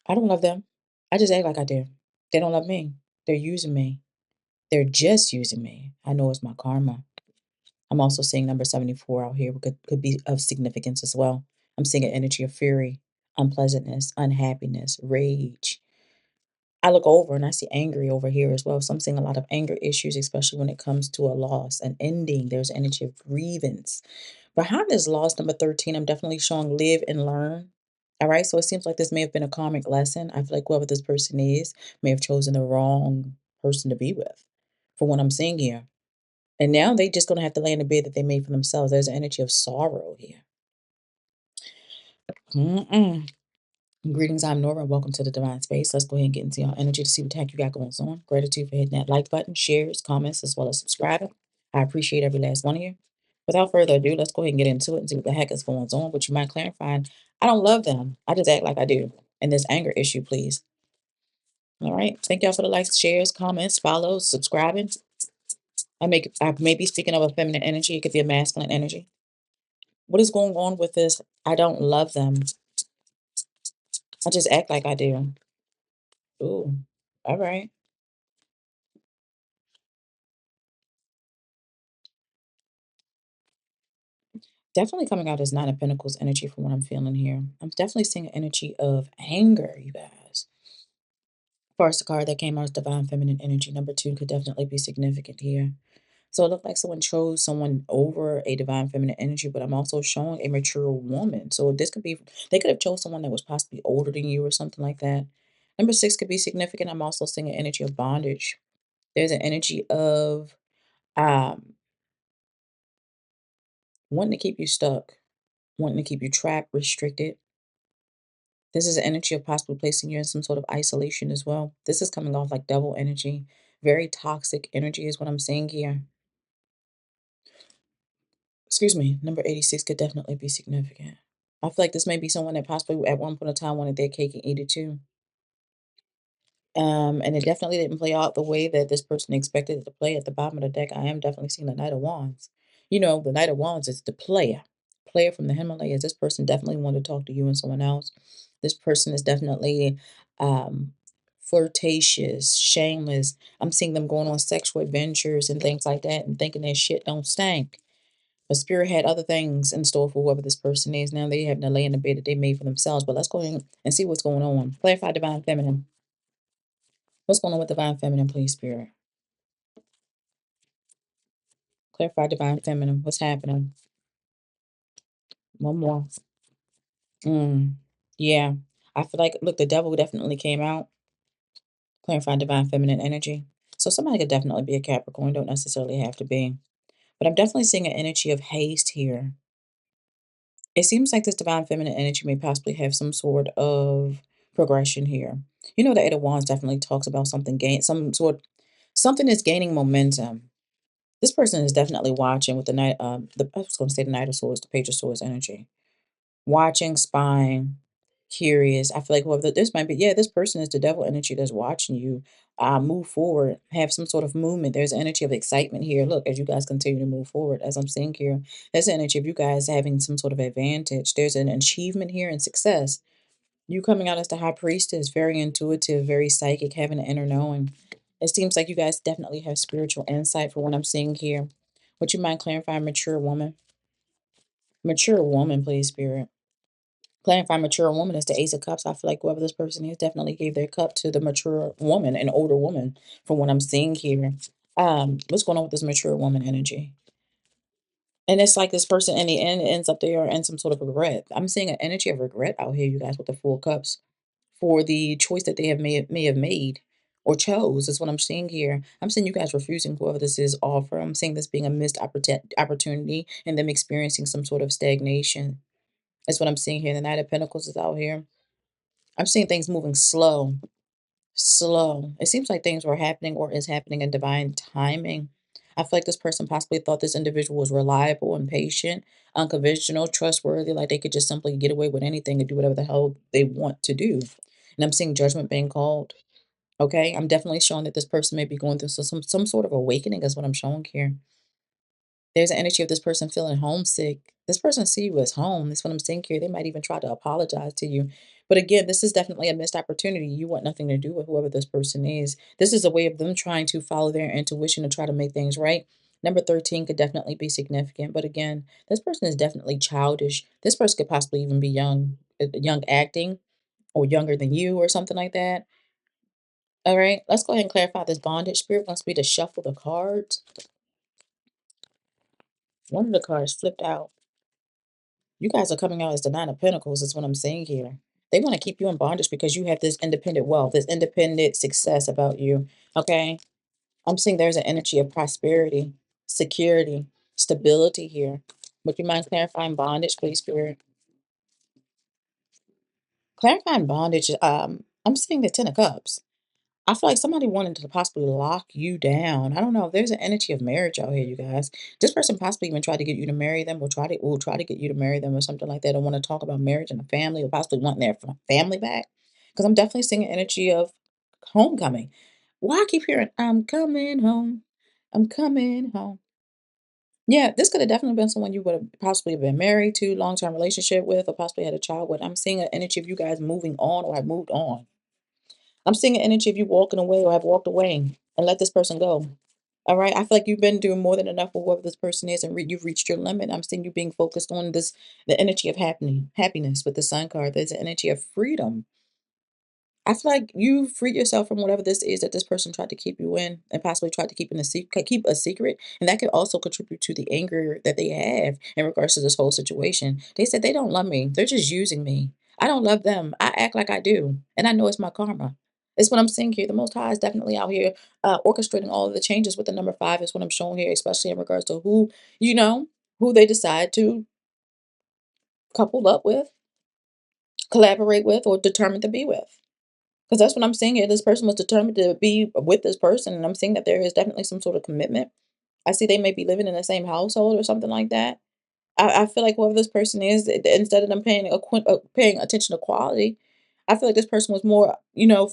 I don't love them. I just act like I do. They don't love me. They're using me. They're just using me. I know it's my karma. I'm also seeing number 74 out here, could be of significance as well. I'm seeing an energy of fury, unpleasantness, unhappiness, rage. I look over and I see angry over here as well. So I'm seeing a lot of anger issues, especially when it comes to a loss, an ending. There's energy of grievance. Behind this loss, number 13, I'm definitely showing live and learn. All right. So it seems like this may have been a karmic lesson. I feel like whoever this person is may have chosen the wrong person to be with for what I'm seeing here. And now they just gonna have to lay in the bed that they made for themselves. There's an energy of sorrow here. Mm-mm. Greetings, I'm Nora. And welcome to the Divine Space. Let's go ahead and get into your energy to see what the heck you got going on. Gratitude for hitting that like button, shares, comments, as well as subscribing. I appreciate every last one of you. Without further ado, let's go ahead and get into it and see what the heck is going on. But you might clarify, I don't love them. I just act like I do. And this anger issue, please. All right. Thank y'all for the likes, shares, comments, follows, subscribing. I may be speaking of a feminine energy. It could be a masculine energy. What is going on with this? I don't love them. I just act like I do. Ooh, all right. Definitely coming out as Nine of Pentacles energy from what I'm feeling here. I'm definitely seeing an energy of anger, you guys. First card that came out is Divine Feminine Energy. Number two could definitely be significant here. So it looked like someone chose someone over a divine feminine energy, but I'm also showing a mature woman. So this could be, they could have chose someone that was possibly older than you or something like that. Number six could be significant. I'm also seeing an energy of bondage. There's an energy of um, wanting to keep you stuck, wanting to keep you trapped, restricted. This is an energy of possibly placing you in some sort of isolation as well. This is coming off like double energy. Very toxic energy is what I'm seeing here. Excuse me. Number 86 could definitely be significant. I feel like this may be someone that possibly at one point in time wanted their cake and eat it too. And it definitely didn't play out the way that this person expected it to play at the bottom of the deck. I am definitely seeing the Knight of Wands. You know, the Knight of Wands is the player from the Himalayas. This person definitely wanted to talk to you and someone else. This person is definitely um, flirtatious, shameless. I'm seeing them going on sexual adventures and things like that and thinking their shit don't stink. But spirit had other things in store for whoever this person is. Now they have to lay in the bed that they made for themselves. But let's go ahead and see what's going on. Clarify divine feminine. What's going on with divine feminine, please, spirit? Clarify divine feminine. What's happening? One more. Mm. Yeah. I feel like, look, the devil definitely came out. Clarify divine feminine energy. So somebody could definitely be a Capricorn. Don't necessarily have to be. But I'm definitely seeing an energy of haste here. It seems like this divine feminine energy may possibly have some sort of progression here. You know, the Eight of Wands definitely talks about something is gaining momentum. This person is definitely watching with the night. I was going to say the Knight of Swords, the Page of Swords energy. Watching, spying, curious. I feel like whoever this might be, yeah, this person is the devil energy that's watching you move forward, have some sort of movement. There's energy of excitement here. Look, as you guys continue to move forward, as I'm seeing here, there's an energy of you guys having some sort of advantage. There's an achievement here and success. You coming out as the high priestess, very intuitive, very psychic, having an inner knowing. It seems like you guys definitely have spiritual insight for what I'm seeing here. Would you mind clarifying mature woman? Mature woman, please, spirit. Clarify mature woman is the Ace of Cups. I feel like whoever this person is definitely gave their cup to the mature woman, an older woman, from what I'm seeing here. What's going on with this mature woman energy? And it's like this person in the end ends up there in some sort of regret. I'm seeing an energy of regret out here, you guys, with the Four Cups for the choice that they may have made or chose. Is what I'm seeing here. I'm seeing you guys refusing whoever this is offer. I'm seeing this being a missed opportunity and them experiencing some sort of stagnation. That's what I'm seeing here. The Knight of Pentacles is out here. I'm seeing things moving slow, slow. It seems like things were happening or is happening in divine timing. I feel like this person possibly thought this individual was reliable and patient, unconventional, trustworthy, like they could just simply get away with anything and do whatever the hell they want to do. And I'm seeing judgment being called. Okay. I'm definitely showing that this person may be going through some sort of awakening, is what I'm showing here. There's an energy of this person feeling homesick. This person see you as home. That's what I'm saying here. They might even try to apologize to you. But again, this is definitely a missed opportunity. You want nothing to do with whoever this person is. This is a way of them trying to follow their intuition to try to make things right. Number 13 could definitely be significant. But again, this person is definitely childish. This person could possibly even be young acting or younger than you or something like that. All right, let's go ahead and clarify this bondage. Spirit wants me to shuffle the cards. One of the cards flipped out. You guys are coming out as the Nine of Pentacles, is what I'm saying here. They want to keep you in bondage because you have this independent wealth, this independent success about you. Okay. I'm seeing there's an energy of prosperity, security, stability here. Would you mind clarifying bondage, please, Spirit? Clarifying bondage, I'm seeing the Ten of Cups. I feel like somebody wanted to possibly lock you down. I don't know. There's an energy of marriage out here, you guys. This person possibly even tried to get you to marry them, or try to get you to marry them, or something like that. Or want to talk about marriage and a family, or possibly wanting their family back. Because I'm definitely seeing an energy of homecoming. Why I keep hearing "I'm coming home, I'm coming home"? Yeah, this could have definitely been someone you would have possibly been married to, long term relationship with, or possibly had a child with. I'm seeing an energy of you guys moving on or have moved on. I'm seeing an energy of you walking away or have walked away and let this person go. All right. I feel like you've been doing more than enough for whoever this person is, and you've reached your limit. I'm seeing you being focused on the energy of happiness with the sun card. There's an energy of freedom. I feel like you freed yourself from whatever this is that this person tried to keep you in and possibly tried to keep a secret. And that could also contribute to the anger that they have in regards to this whole situation. They said they don't love me. They're just using me. I don't love them. I act like I do. And I know it's my karma. It's what I'm seeing here. The Most High is definitely out here orchestrating all of the changes with the number five is what I'm showing here, especially in regards to you know, who they decide to couple up with, collaborate with, or determined to be with. Because that's what I'm seeing here. This person was determined to be with this person, and I'm seeing that there is definitely some sort of commitment. I see they may be living in the same household or something like that. I feel like whoever this person is, instead of them paying attention to quality, I feel like this person was more,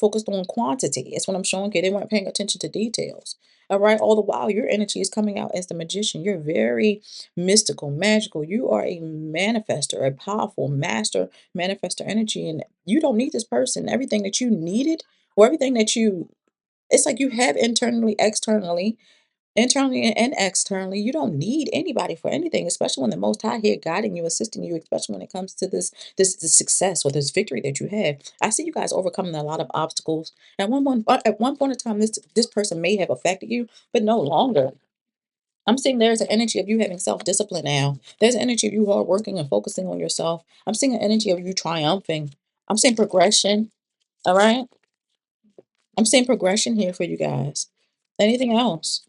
focused on quantity. It's what I'm showing here. They weren't paying attention to details. All right. All the while, your energy is coming out as the magician. You're very mystical, magical. You are a manifester, a powerful master manifester energy. And you don't need this person. Everything that you needed, or everything that it's like you have internally and externally. You don't need anybody for anything, especially when the Most High here guiding you, assisting you, especially when it comes to this success or this victory that you have. I see you guys overcoming a lot of obstacles. At one point in time, this person may have affected you, but no longer. I'm seeing there's an energy of you having self discipline now. There's an energy of you hard working and focusing on yourself. I'm seeing an energy of you triumphing. I'm seeing progression. All right. I'm seeing progression here for you guys. Anything else?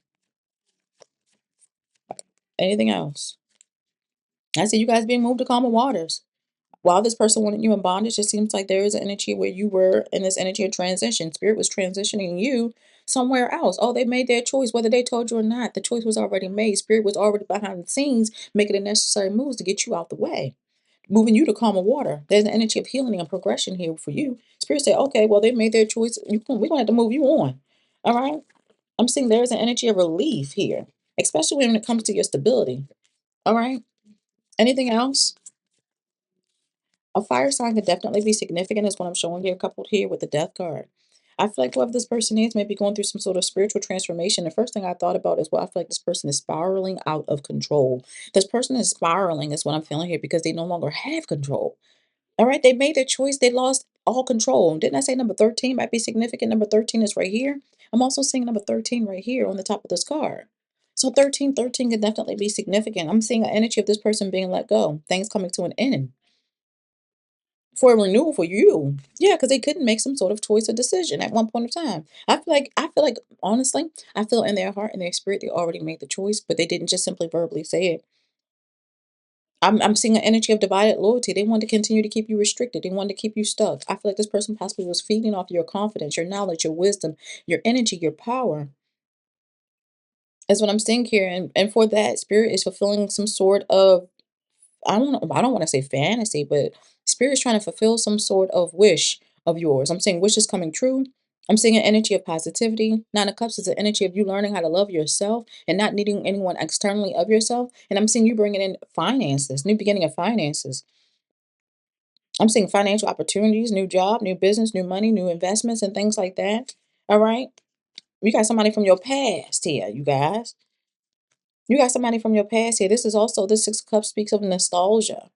Anything else? I see you guys being moved to calmer waters. While this person wanted you in bondage, it seems like there is an energy where you were in this energy of transition. Spirit was transitioning you somewhere else. Oh, they made their choice, whether they told you or not. The choice was already made. Spirit was already behind the scenes, making the necessary moves to get you out the way, moving you to calmer water. There's an energy of healing and progression here for you. Spirit said, okay, well, they made their choice. We're going to have to move you on. All right. I'm seeing there's an energy of relief here, especially when it comes to your stability. All right. Anything else? A fire sign could definitely be significant, is what I'm showing here, coupled here with the death card. I feel like whoever this person is may be going through some sort of spiritual transformation. The first thing I thought about is, well, I feel like this person is spiraling out of control. This person is spiraling, is what I'm feeling here, because they no longer have control. All right, they made their choice, they lost all control. Didn't I say number 13 might be significant? Number 13 is right here. I'm also seeing number 13 right here on the top of this card. So 13 could definitely be significant. I'm seeing an energy of this person being let go, things coming to an end for a renewal for you. Yeah, because they couldn't make some sort of choice or decision at one point of time. I feel like honestly, I feel in their heart and their spirit they already made the choice, but they didn't just simply verbally say it. I'm seeing an energy of divided loyalty. They wanted to continue to keep you restricted. They wanted to keep you stuck. I feel like this person possibly was feeding off your confidence, your knowledge, your wisdom, your energy, your power. Is what I'm seeing here. And for that, spirit is fulfilling some sort of, I don't want to say fantasy, but spirit is trying to fulfill some sort of wish of yours. I'm saying wish is coming true. I'm seeing an energy of positivity. Nine of Cups is an energy of you learning how to love yourself and not needing anyone externally of yourself. And I'm seeing you bringing in finances, new beginning of finances. I'm seeing financial opportunities, new job, new business, new money, new investments, and things like that. All right. You got somebody from your past here, you guys. You got somebody from your past here. This is also, this Six of Cups speaks of nostalgia.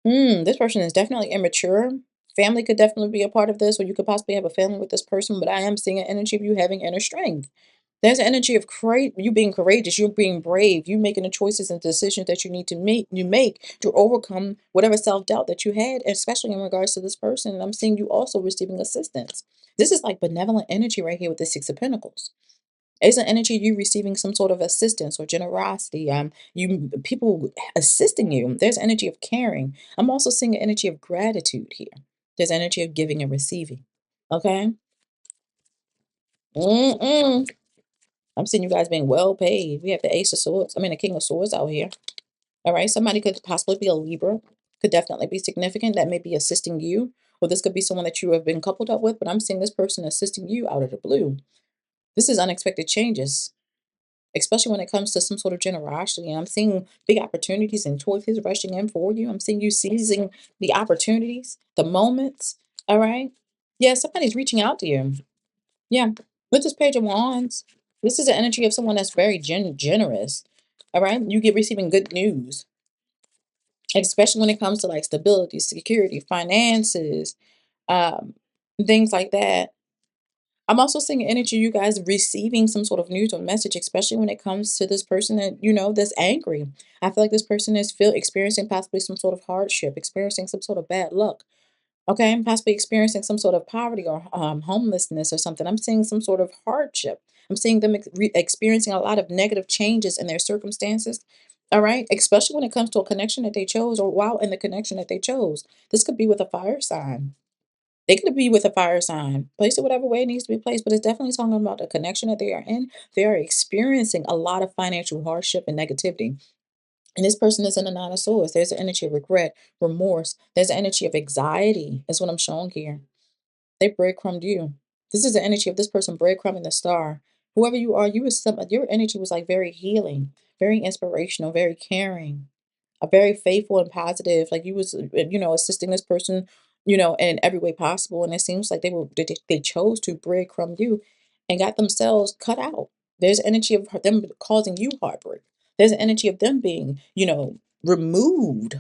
This person is definitely immature. Family could definitely be a part of this, or you could possibly have a family with this person, but I am seeing an energy of you having inner strength. There's an energy of you being courageous, you being brave, you making the choices and decisions that you need to make to overcome whatever self-doubt that you had, especially in regards to this person. And I'm seeing you also receiving assistance. This is like benevolent energy right here with the Six of Pentacles. It's an energy of you receiving some sort of assistance or generosity. You people assisting you. There's energy of caring. I'm also seeing an energy of gratitude here. There's energy of giving and receiving. Okay. Mm-mm. I'm seeing you guys being well paid. We have the Ace of Swords. I mean, the King of Swords out here. All right. Somebody could possibly be a Libra. Could definitely be significant. That may be assisting you. Or this could be someone that you have been coupled up with. But I'm seeing this person assisting you out of the blue. This is unexpected changes, especially when it comes to some sort of generosity. And I'm seeing big opportunities and choices rushing in for you. I'm seeing you seizing the opportunities, the moments. All right. Yeah, somebody's reaching out to you. Yeah. With this Page of Wands, this is the energy of someone that's very generous. All right. You get receiving good news, especially when it comes to like stability, security, finances, um, things like that. I'm also seeing energy, you guys receiving some sort of news or message, especially when it comes to this person that, that's angry. I feel like this person is experiencing possibly some sort of hardship, experiencing some sort of bad luck. Okay, and possibly experiencing some sort of poverty or homelessness or something. I'm seeing some sort of hardship. I'm seeing them experiencing a lot of negative changes in their circumstances. All right, especially when it comes to a connection that they chose or while in the connection that they chose. This could be with a fire sign. They could be with a fire sign. Place it whatever way it needs to be placed, but it's definitely talking about the connection that they are in. They are experiencing a lot of financial hardship and negativity. And this person is in the Nine of Swords. There's an energy of regret, remorse. There's an energy of anxiety. That's what I'm showing here. They breadcrumbed you. This is the energy of this person breadcrumbing the star. Whoever you are, your energy was like very healing, very inspirational, very caring, a very faithful and positive. Like you was, assisting this person, in every way possible. And it seems like they chose to breadcrumb you and got themselves cut out. There's energy of them causing you heartbreak. There's an energy of them being, removed,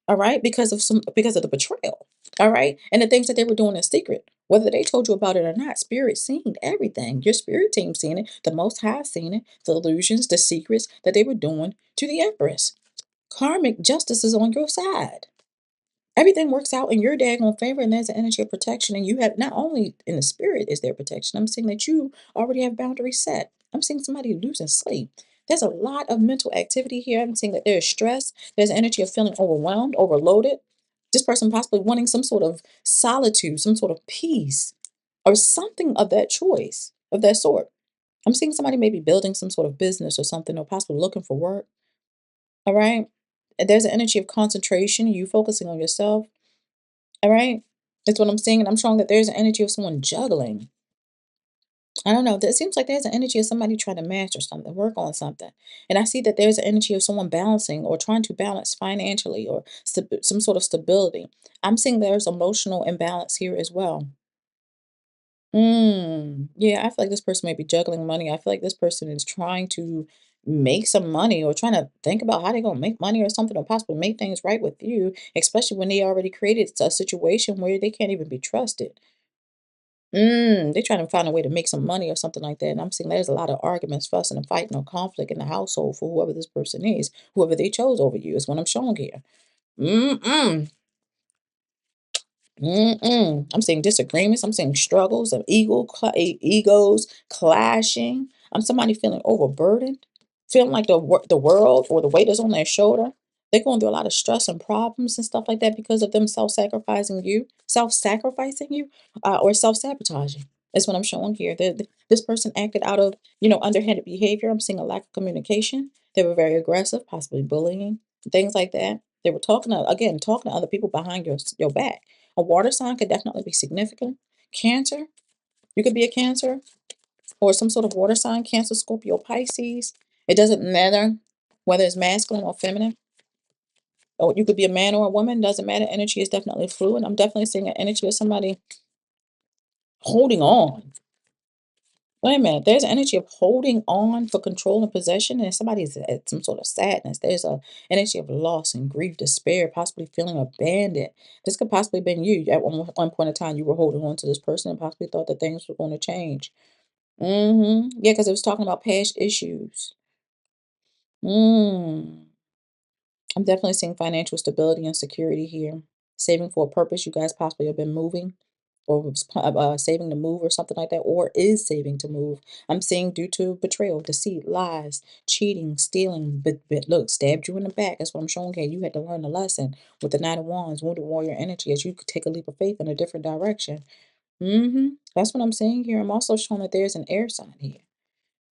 all right, because of the betrayal. All right. And the things that they were doing in secret. Whether they told you about it or not, spirit seen everything. Your spirit team seen it. The Most High seen it. The illusions, the secrets that they were doing to the Empress. Karmic justice is on your side. Everything works out in your daggone favor, and there's an energy of protection. And you have not only in the spirit is there protection. I'm seeing that you already have boundaries set. I'm seeing somebody losing sleep. There's a lot of mental activity here. I'm seeing that there's stress. There's energy of feeling overwhelmed, overloaded. This person possibly wanting some sort of solitude, some sort of peace, or something of that choice, of that sort. I'm seeing somebody maybe building some sort of business or something, or possibly looking for work. All right. And there's an energy of concentration, you focusing on yourself. All right. That's what I'm seeing. And I'm showing that there's an energy of someone juggling. I don't know. It seems like there's an energy of somebody trying to master something, work on something. And I see that there's an energy of someone balancing or trying to balance financially or some sort of stability. I'm seeing there's emotional imbalance here as well. Yeah, I feel like this person may be juggling money. I feel like this person is trying to make some money or trying to think about how they're gonna make money or something or possibly make things right with you, especially when they already created a situation where they can't even be trusted. They're trying to find a way to make some money or something like that. And I'm seeing there's a lot of arguments, fussing and fighting or conflict in the household for whoever this person is, whoever they chose over you is what I'm showing here. Mm-mm. I'm seeing disagreements. I'm seeing struggles of egos clashing. I'm somebody feeling overburdened, feeling like the world or the weight is on their shoulder. They're going through a lot of stress and problems and stuff like that because of them self-sacrificing you, or self-sabotaging. That's what I'm showing here. This person acted out of, underhanded behavior. I'm seeing a lack of communication. They were very aggressive, possibly bullying, things like that. They were talking to other people behind your back. A water sign could definitely be significant. Cancer. You could be a Cancer or some sort of water sign, Cancer, Scorpio, Pisces. It doesn't matter whether it's masculine or feminine. Or you could be a man or a woman, doesn't matter. Energy is definitely fluid. I'm definitely seeing an energy of somebody holding on. Wait a minute. There's an energy of holding on for control and possession, and somebody's at some sort of sadness. There's a energy of loss and grief, despair, possibly feeling abandoned. This could possibly have been you. At one point in time, you were holding on to this person and possibly thought that things were going to change. Yeah, because it was talking about past issues. Mm. I'm definitely seeing financial stability and security here. Saving for a purpose. You guys possibly have been moving or saving to move or something like that, or is saving to move. I'm seeing due to betrayal, deceit, lies, cheating, stealing, but look, stabbed you in the back. That's what I'm showing here. You had to learn a lesson with the Knight of Wands, Wounded Warrior energy, as you could take a leap of faith in a different direction. That's what I'm saying here. I'm also showing that there's an air sign here.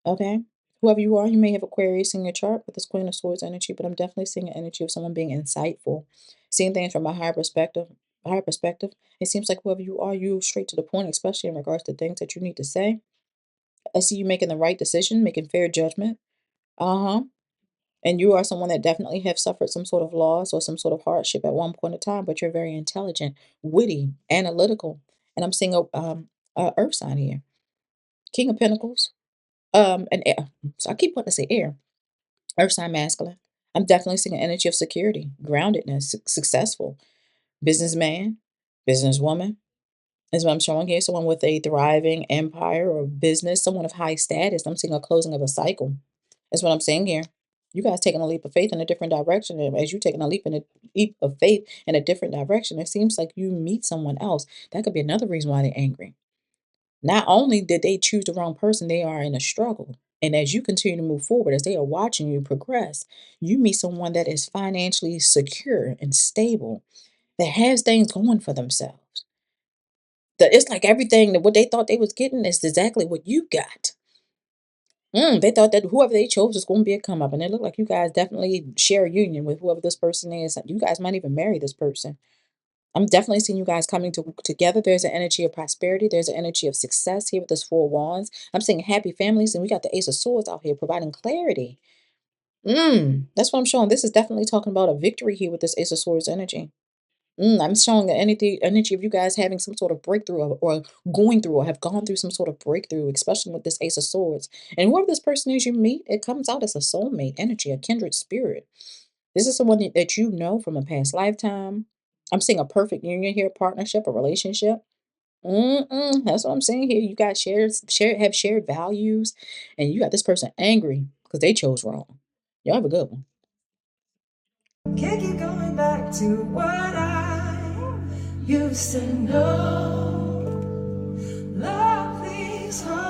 Okay. Whoever you are, you may have Aquarius in your chart with this Queen of Swords energy, but I'm definitely seeing an energy of someone being insightful, seeing things from a higher perspective. Higher perspective. It seems like whoever you are, you straight to the point, especially in regards to things that you need to say. I see you making the right decision, making fair judgment. Uh-huh. And you are someone that definitely have suffered some sort of loss or some sort of hardship at one point in time, but you're very intelligent, witty, analytical. And I'm seeing a earth sign here. King of Pentacles. And air. So I keep wanting to say air. Earth sign masculine. I'm definitely seeing an energy of security, groundedness, successful. Businessman, businesswoman is what I'm showing here. Someone with a thriving empire or business, someone of high status. I'm seeing a closing of a cycle. That's what I'm saying here. You guys taking a leap of faith in a different direction. And as you taking a leap of faith in a different direction, it seems like you meet someone else. That could be another reason why they're angry. Not only did they choose the wrong person, they are in a struggle. And as you continue to move forward, as they are watching you progress, you meet someone that is financially secure and stable, that has things going for themselves. That it's like everything that what they thought they was getting is exactly what you got. They thought that whoever they chose was going to be a come up, and it looked like you guys definitely share a union with whoever this person is. You guys might even marry this person. I'm definitely seeing you guys coming together. There's an energy of prosperity. There's an energy of success here with this Four of Wands. I'm seeing happy families, and we got the Ace of Swords out here providing clarity. That's what I'm showing. This is definitely talking about a victory here with this Ace of Swords energy. I'm showing the energy of you guys having some sort of breakthrough or going through or have gone through some sort of breakthrough, especially with this Ace of Swords. And whoever this person is you meet, it comes out as a soulmate energy, a kindred spirit. This is someone that you know from a past lifetime. I'm seeing a perfect union here, partnership, a relationship. That's what I'm saying here. You guys have shared values, and you got this person angry because they chose wrong. Y'all have a good one. Can't keep going back to what I used to know. Love, please hold